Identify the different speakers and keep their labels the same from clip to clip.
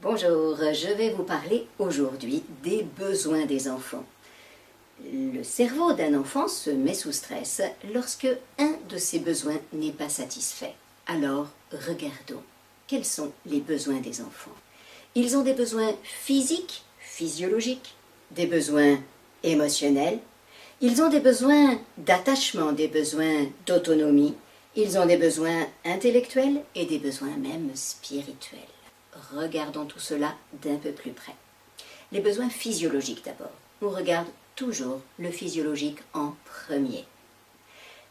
Speaker 1: Bonjour, je vais vous parler aujourd'hui des besoins des enfants. Le cerveau d'un enfant se met sous stress lorsque un de ses besoins n'est pas satisfait. Alors, regardons. Quels sont les besoins des enfants? Ils ont des besoins physiques, physiologiques, des besoins émotionnels, ils ont des besoins d'attachement, des besoins d'autonomie, ils ont des besoins intellectuels et des besoins même spirituels. Regardons tout cela d'un peu plus près. Les besoins physiologiques d'abord. On regarde toujours le physiologique en premier.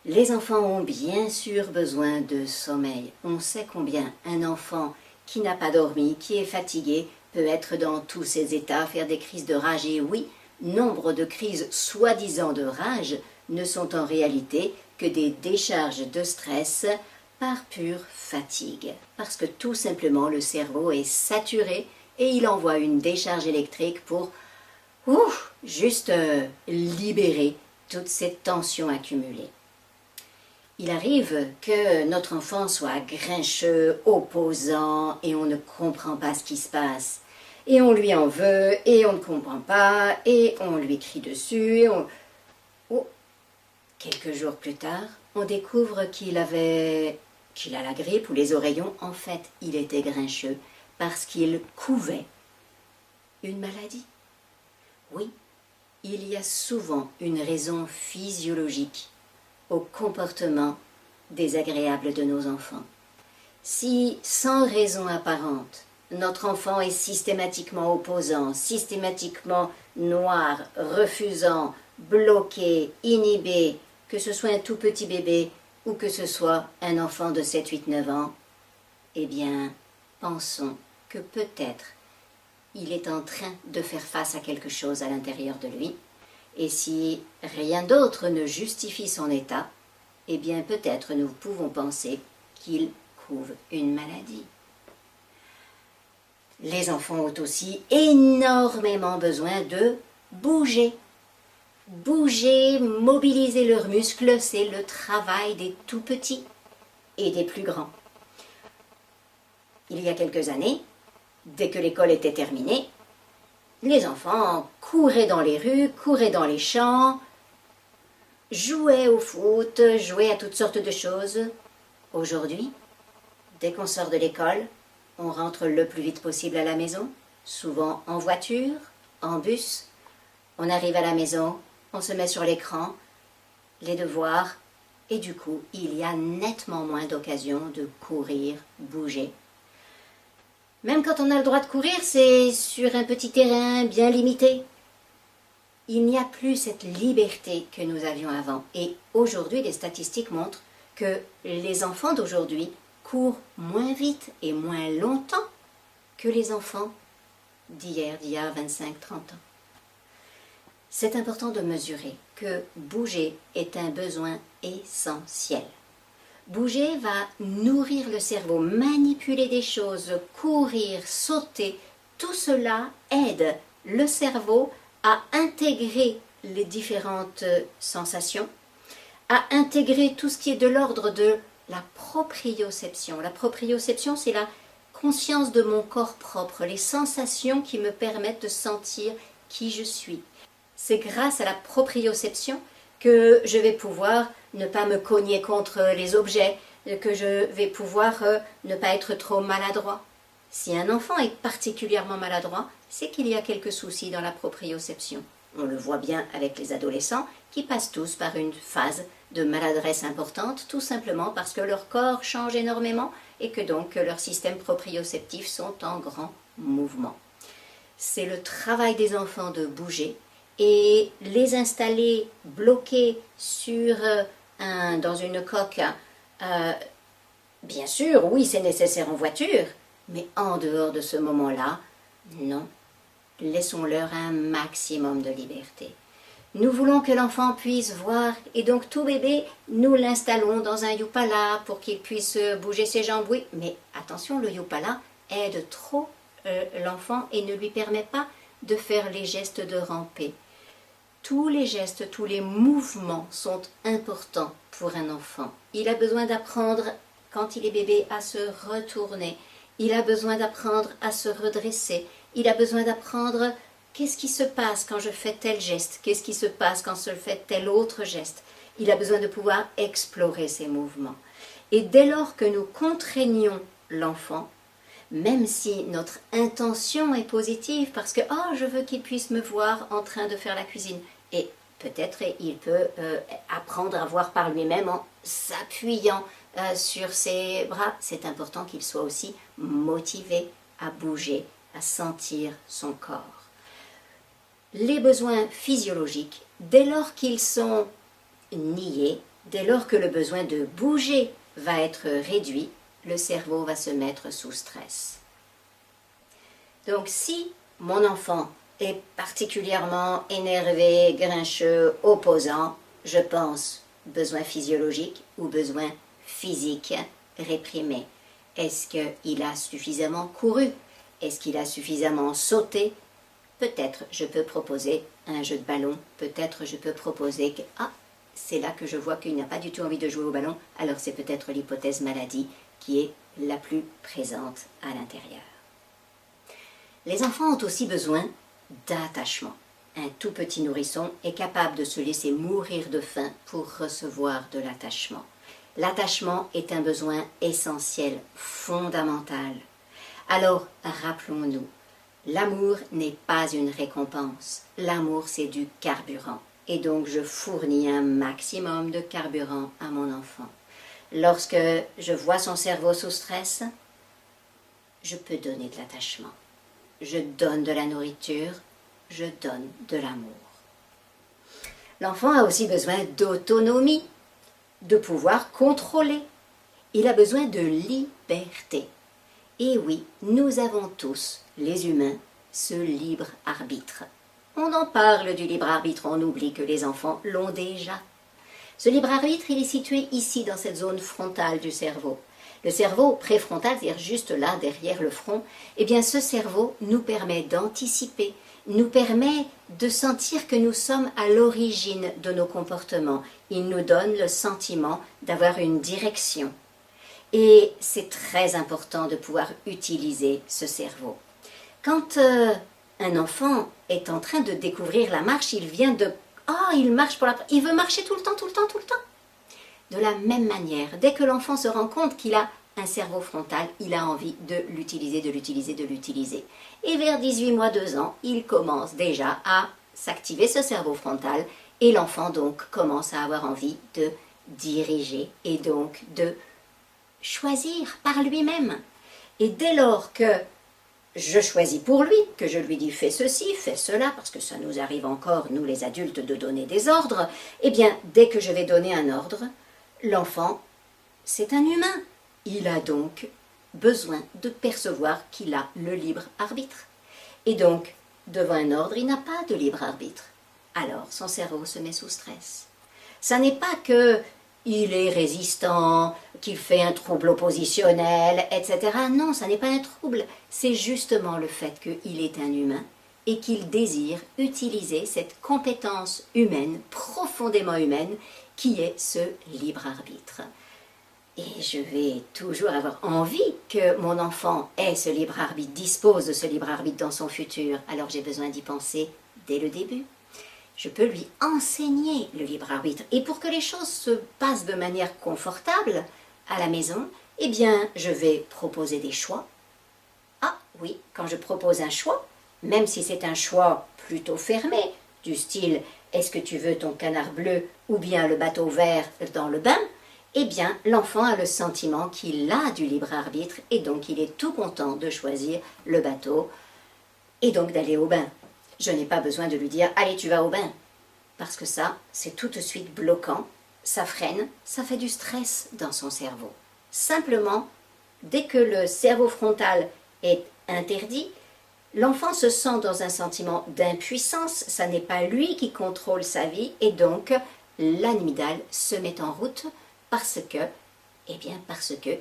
Speaker 1: Les enfants ont bien sûr besoin de sommeil. On sait combien un enfant qui n'a pas dormi, qui est fatigué, peut être dans tous ses états, faire des crises de rage. Et oui, nombre de crises soi-disant de rage ne sont en réalité que des décharges de stress par pure fatigue. Parce que tout simplement le cerveau est saturé et il envoie une décharge électrique pour juste libérer toutes ces tensions accumulées. Il arrive que notre enfant soit grincheux, opposant et on ne comprend pas ce qui se passe. Et on lui en veut et on ne comprend pas et on lui crie dessus. Et quelques jours plus tard, on découvre qu'il a la grippe ou les oreillons. En fait, il était grincheux parce qu'il couvait une maladie. Oui, il y a souvent une raison physiologique au comportement désagréable de nos enfants. Si, sans raison apparente, notre enfant est systématiquement opposant, systématiquement noir, refusant, bloqué, inhibé, que ce soit un tout petit bébé ou que ce soit un enfant de 7, 8, 9 ans, eh bien, pensons que peut-être il est en train de faire face à quelque chose à l'intérieur de lui. Et si rien d'autre ne justifie son état, eh bien peut-être nous pouvons penser qu'il couve une maladie. Les enfants ont aussi énormément besoin de bouger. Bouger, mobiliser leurs muscles, c'est le travail des tout petits et des plus grands. Il y a quelques années, dès que l'école était terminée, les enfants couraient dans les rues, couraient dans les champs, jouaient au foot, jouaient à toutes sortes de choses. Aujourd'hui, dès qu'on sort de l'école, on rentre le plus vite possible à la maison, souvent en voiture, en bus. On arrive à la maison, on se met sur l'écran, les devoirs, et du coup, il y a nettement moins d'occasions de courir, bouger. Même quand on a le droit de courir, c'est sur un petit terrain bien limité. Il n'y a plus cette liberté que nous avions avant. Et aujourd'hui, les statistiques montrent que les enfants d'aujourd'hui courent moins vite et moins longtemps que les enfants d'hier, d'il y a 25-30 ans. C'est important de mesurer que bouger est un besoin essentiel. Bouger va nourrir le cerveau, manipuler des choses, courir, sauter. Tout cela aide le cerveau à intégrer les différentes sensations, à intégrer tout ce qui est de l'ordre de la proprioception. La proprioception, c'est la conscience de mon corps propre, les sensations qui me permettent de sentir qui je suis. C'est grâce à la proprioception que je vais pouvoir ne pas me cogner contre les objets, que je vais pouvoir ne pas être trop maladroit. Si un enfant est particulièrement maladroit, c'est qu'il y a quelques soucis dans la proprioception. On le voit bien avec les adolescents qui passent tous par une phase de maladresse importante, tout simplement parce que leur corps change énormément et que donc leurs systèmes proprioceptifs sont en grand mouvement. C'est le travail des enfants de bouger et les installer bloqués dans une coque. Bien sûr, oui, c'est nécessaire en voiture, mais en dehors de ce moment-là, non. Laissons-leur un maximum de liberté. Nous voulons que l'enfant puisse voir, et donc tout bébé, nous l'installons dans un Yupala pour qu'il puisse bouger ses jambes. Oui, mais attention, le Yupala aide trop l'enfant et ne lui permet pas de faire les gestes de ramper. Tous les gestes, tous les mouvements sont importants pour un enfant. Il a besoin d'apprendre, quand il est bébé, à se retourner. il a besoin d'apprendre à se redresser, il a besoin d'apprendre qu'est-ce qui se passe quand je fais tel geste, qu'est-ce qui se passe quand je fais tel autre geste. Il a besoin de pouvoir explorer ses mouvements. Et dès lors que nous contraignons l'enfant, même si notre intention est positive, parce que oh, je veux qu'il puisse me voir en train de faire la cuisine, et peut-être il peut apprendre à voir par lui-même en s'appuyant sur ses bras. C'est important qu'il soit aussi motivé à bouger, à sentir son corps. Les besoins physiologiques, dès lors qu'ils sont niés, dès lors que le besoin de bouger va être réduit, le cerveau va se mettre sous stress. Donc si mon enfant est particulièrement énervé, grincheux, opposant, je pense besoin physiologique ou besoin physique réprimé. Est-ce qu'il a suffisamment couru? Est-ce qu'il a suffisamment sauté? Peut-être je peux proposer un jeu de ballon, peut-être je peux proposer que c'est là que je vois qu'il n'a pas du tout envie de jouer au ballon, alors c'est peut-être l'hypothèse maladie qui est la plus présente à l'intérieur. Les enfants ont aussi besoin d'attachement. Un tout petit nourrisson est capable de se laisser mourir de faim pour recevoir de l'attachement. L'attachement est un besoin essentiel, fondamental. Alors, rappelons-nous, l'amour n'est pas une récompense. L'amour, c'est du carburant. Et donc, je fournis un maximum de carburant à mon enfant. Lorsque je vois son cerveau sous stress, je peux donner de l'attachement. Je donne de la nourriture, je donne de l'amour. L'enfant a aussi besoin d'autonomie, de pouvoir contrôler. Il a besoin de liberté. Et oui, nous avons tous, les humains, ce libre arbitre. On en parle du libre arbitre, on oublie que les enfants l'ont déjà. Ce libre arbitre, il est situé ici, dans cette zone frontale du cerveau. Le cerveau préfrontal, c'est-à-dire juste là, derrière le front, eh bien ce cerveau nous permet d'anticiper, nous permet de sentir que nous sommes à l'origine de nos comportements. Il nous donne le sentiment d'avoir une direction. Et c'est très important de pouvoir utiliser ce cerveau. Quand un enfant est en train de découvrir la marche, il vient de... il marche pour la... Il veut marcher tout le temps, tout le temps, tout le temps. De la même manière, dès que l'enfant se rend compte qu'il a un cerveau frontal, il a envie de l'utiliser, de l'utiliser, de l'utiliser. Et vers 18 mois, 2 ans, il commence déjà à s'activer ce cerveau frontal et l'enfant donc commence à avoir envie de diriger et donc de choisir par lui-même. Et dès lors que je choisis pour lui, que je lui dis fais ceci, fais cela, parce que ça nous arrive encore, nous les adultes, de donner des ordres, eh bien, dès que je vais donner un ordre, l'enfant, c'est un humain. Il a donc besoin de percevoir qu'il a le libre arbitre. Et donc, devant un ordre, il n'a pas de libre arbitre. Alors, son cerveau se met sous stress. Ça n'est pas que il est résistant, qu'il fait un trouble oppositionnel, etc. Non, ça n'est pas un trouble. C'est justement le fait qu'il est un humain et qu'il désire utiliser cette compétence humaine, profondément humaine, qui est ce libre arbitre. Et je vais toujours avoir envie que mon enfant ait ce libre arbitre, dispose de ce libre arbitre dans son futur. Alors j'ai besoin d'y penser dès le début. Je peux lui enseigner le libre arbitre. Et pour que les choses se passent de manière confortable à la maison, eh bien, je vais proposer des choix. Ah oui, quand je propose un choix, même si c'est un choix plutôt fermé, du style « est-ce que tu veux ton canard bleu ou bien le bateau vert dans le bain ?» eh bien, l'enfant a le sentiment qu'il a du libre arbitre et donc il est tout content de choisir le bateau et donc d'aller au bain. Je n'ai pas besoin de lui dire « allez, tu vas au bain » parce que ça, c'est tout de suite bloquant, ça freine, ça fait du stress dans son cerveau. Simplement, dès que le cerveau frontal est interdit, l'enfant se sent dans un sentiment d'impuissance, ça n'est pas lui qui contrôle sa vie et donc l'amygdale se met en route parce que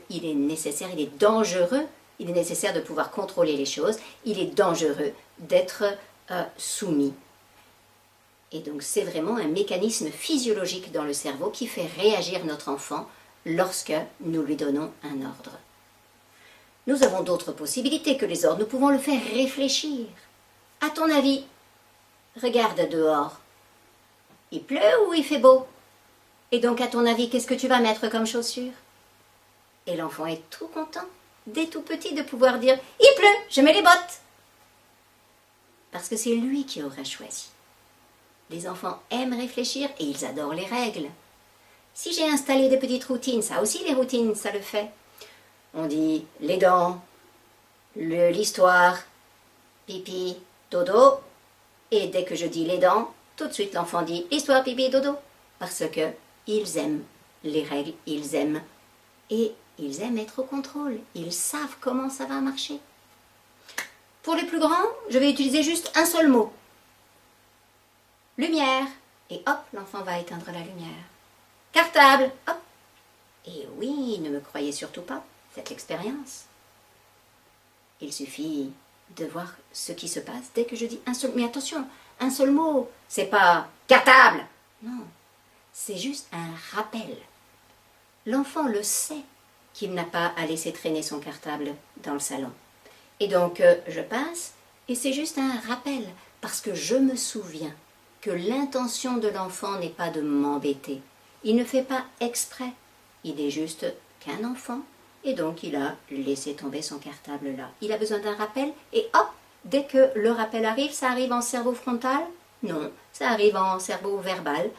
Speaker 1: il est nécessaire, il est dangereux, il est nécessaire de pouvoir contrôler les choses, il est dangereux d'être soumis. Et donc c'est vraiment un mécanisme physiologique dans le cerveau qui fait réagir notre enfant lorsque nous lui donnons un ordre. Nous avons d'autres possibilités que les ordres. Nous pouvons le faire réfléchir. À ton avis, regarde dehors. Il pleut ou il fait beau? Et donc, à ton avis, qu'est-ce que tu vas mettre comme chaussures? Et l'enfant est tout content, dès tout petit, de pouvoir dire « Il pleut, je mets les bottes !» Parce que c'est lui qui aura choisi. Les enfants aiment réfléchir et ils adorent les règles. Si j'ai installé des petites routines, ça aussi les routines, ça le fait. On dit les dents, l'histoire, pipi, dodo. Et dès que je dis les dents, tout de suite l'enfant dit l'histoire, pipi, dodo. Parce que ils aiment les règles, ils aiment. Et ils aiment être au contrôle. Ils savent comment ça va marcher. Pour les plus grands, je vais utiliser juste un seul mot. Lumière. Et hop, l'enfant va éteindre la lumière. Cartable. Hop. Et oui, ne me croyez surtout pas, faites l'expérience. Il suffit de voir ce qui se passe dès que je dis un seul... Mais attention, un seul mot, c'est pas cartable. Non, c'est juste un rappel. L'enfant le sait qu'il n'a pas à laisser traîner son cartable dans le salon. Et donc, je passe, et c'est juste un rappel, parce que je me souviens que l'intention de l'enfant n'est pas de m'embêter. Il ne fait pas exprès. Il est juste qu'un enfant, et donc il a laissé tomber son cartable là. Il a besoin d'un rappel, et hop, dès que le rappel arrive, ça arrive en cerveau frontal? Non, ça arrive en cerveau verbal.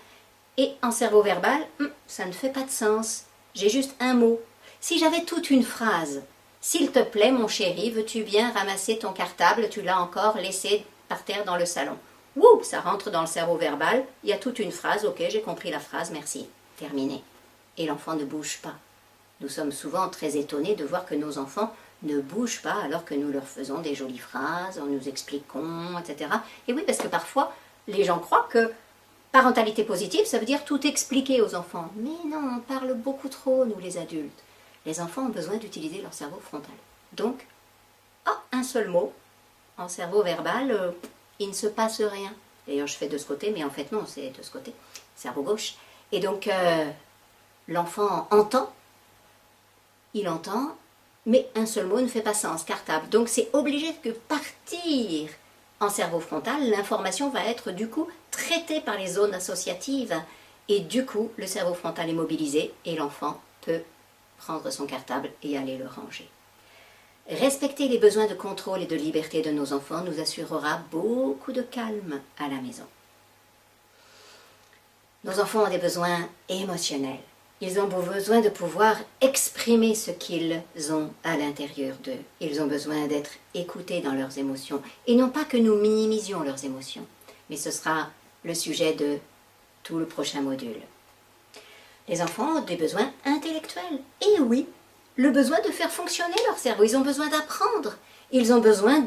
Speaker 1: Et en cerveau verbal, ça ne fait pas de sens. J'ai juste un mot. Si j'avais toute une phrase, « S'il te plaît, mon chéri, veux-tu bien ramasser ton cartable? Tu l'as encore laissé par terre dans le salon. » Ouh, ça rentre dans le cerveau verbal. Il y a toute une phrase. Ok, j'ai compris la phrase, merci. Terminé. Et l'enfant ne bouge pas. Nous sommes souvent très étonnés de voir que nos enfants ne bougent pas alors que nous leur faisons des jolies phrases, on nous expliquons, etc. Et oui, parce que parfois, les gens croient que parentalité positive, ça veut dire tout expliquer aux enfants. Mais non, on parle beaucoup trop, nous les adultes. Les enfants ont besoin d'utiliser leur cerveau frontal. Donc, un seul mot, en cerveau verbal, il ne se passe rien. D'ailleurs, je fais de ce côté, mais en fait non, c'est de ce côté, cerveau gauche. Et donc, l'enfant entend, il entend, mais un seul mot ne fait pas sens, cartable. Donc, c'est obligé de partir en cerveau frontal. L'information va être du coup traitée par les zones associatives. Et du coup, le cerveau frontal est mobilisé et l'enfant peut prendre son cartable et aller le ranger. Respecter les besoins de contrôle et de liberté de nos enfants nous assurera beaucoup de calme à la maison. Nos enfants ont des besoins émotionnels. Ils ont besoin de pouvoir exprimer ce qu'ils ont à l'intérieur d'eux. Ils ont besoin d'être écoutés dans leurs émotions. Et non pas que nous minimisions leurs émotions. Mais ce sera le sujet de tout le prochain module. Les enfants ont des besoins intellectuels. Et oui, le besoin de faire fonctionner leur cerveau. Ils ont besoin d'apprendre. Ils ont besoin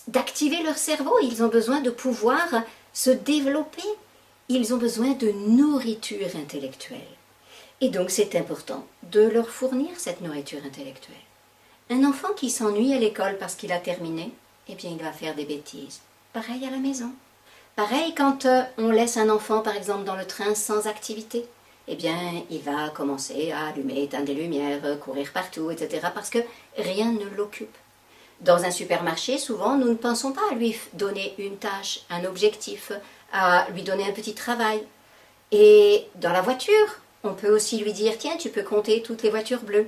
Speaker 1: d'activer leur cerveau. Ils ont besoin de pouvoir se développer. Ils ont besoin de nourriture intellectuelle. Et donc c'est important de leur fournir cette nourriture intellectuelle. Un enfant qui s'ennuie à l'école parce qu'il a terminé, eh bien il va faire des bêtises. Pareil à la maison. Pareil quand on laisse un enfant par exemple dans le train sans activité. Eh bien il va commencer à allumer, éteindre des lumières, courir partout, etc. parce que rien ne l'occupe. Dans un supermarché, souvent nous ne pensons pas à lui donner une tâche, un objectif, à lui donner un petit travail. Et dans la voiture, on peut aussi lui dire, tiens, tu peux compter toutes les voitures bleues,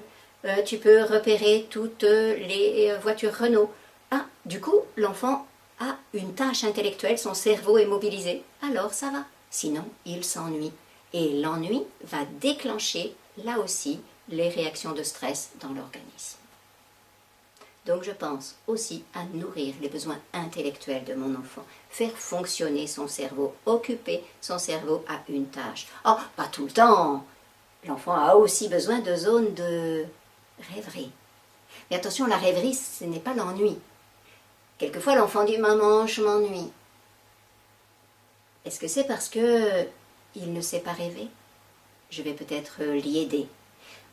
Speaker 1: tu peux repérer toutes les voitures Renault. Ah, du coup, l'enfant a une tâche intellectuelle, son cerveau est mobilisé, alors ça va. Sinon, il s'ennuie. Et l'ennui va déclencher, là aussi, les réactions de stress dans l'organisme. Donc je pense aussi à nourrir les besoins intellectuels de mon enfant, faire fonctionner son cerveau, occuper son cerveau à une tâche. Oh, pas tout le temps. L'enfant a aussi besoin de zones de rêverie. Mais attention, la rêverie, ce n'est pas l'ennui. Quelquefois, l'enfant dit « Maman, je m'ennuie ». Est-ce que c'est parce qu'il ne sait pas rêver? Je vais peut-être l'y aider.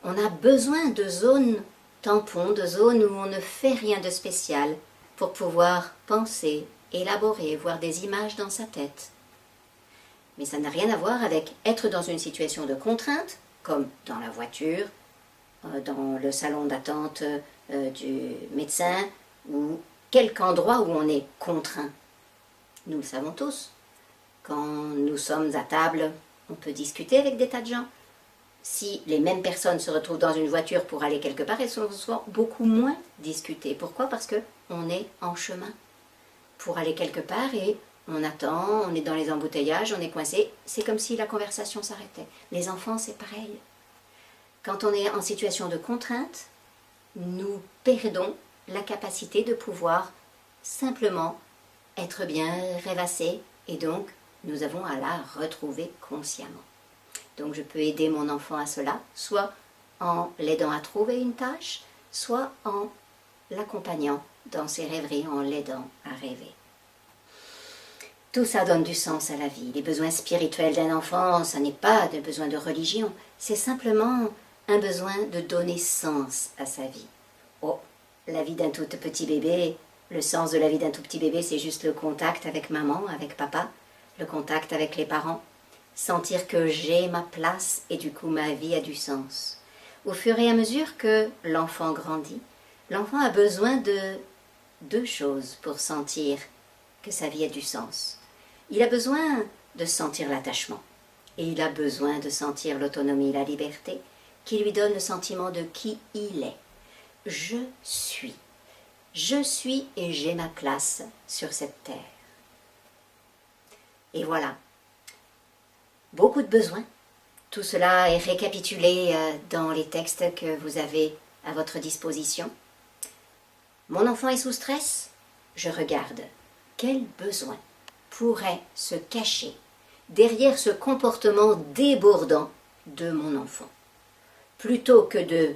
Speaker 1: On a besoin de zones tampons, de zones où on ne fait rien de spécial pour pouvoir penser, élaborer, voir des images dans sa tête. Mais ça n'a rien à voir avec être dans une situation de contrainte, comme dans la voiture, dans le salon d'attente du médecin, ou quelque endroit où on est contraint. Nous le savons tous. Quand nous sommes à table, on peut discuter avec des tas de gens. Si les mêmes personnes se retrouvent dans une voiture pour aller quelque part, elles sont souvent beaucoup moins discutées. Pourquoi? Parce qu'on est en chemin pour aller quelque part et on attend, on est dans les embouteillages, on est coincé. C'est comme si la conversation s'arrêtait. Les enfants, c'est pareil. Quand on est en situation de contrainte, nous perdons la capacité de pouvoir simplement être bien, rêvasser, et donc nous avons à la retrouver consciemment. Donc je peux aider mon enfant à cela, soit en l'aidant à trouver une tâche, soit en l'accompagnant dans ses rêveries, en l'aidant à rêver. Tout ça donne du sens à la vie. Les besoins spirituels d'un enfant, ce n'est pas des besoins de religion, c'est simplement un besoin de donner sens à sa vie. Oh, la vie d'un tout petit bébé, le sens de la vie d'un tout petit bébé, c'est juste le contact avec maman, avec papa, le contact avec les parents, sentir que j'ai ma place et du coup ma vie a du sens. Au fur et à mesure que l'enfant grandit, l'enfant a besoin de deux choses pour sentir que sa vie a du sens. Il a besoin de sentir l'attachement et il a besoin de sentir l'autonomie, la liberté qui lui donne le sentiment de qui il est. Je suis et j'ai ma place sur cette terre. Et voilà, beaucoup de besoins. Tout cela est récapitulé dans les textes que vous avez à votre disposition. Mon enfant est sous stress, je regarde. Quel besoin pourrait se cacher derrière ce comportement débordant de mon enfant? Plutôt que de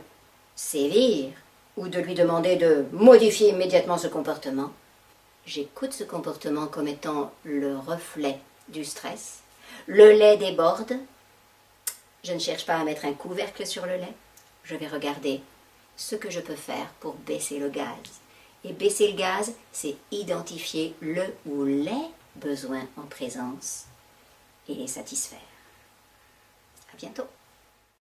Speaker 1: sévir ou de lui demander de modifier immédiatement ce comportement, j'écoute ce comportement comme étant le reflet du stress. Le lait déborde. Je ne cherche pas à mettre un couvercle sur le lait. Je vais regarder ce que je peux faire pour baisser le gaz. Et baisser le gaz, c'est identifier le ou les besoins en présence et les satisfaire. À bientôt.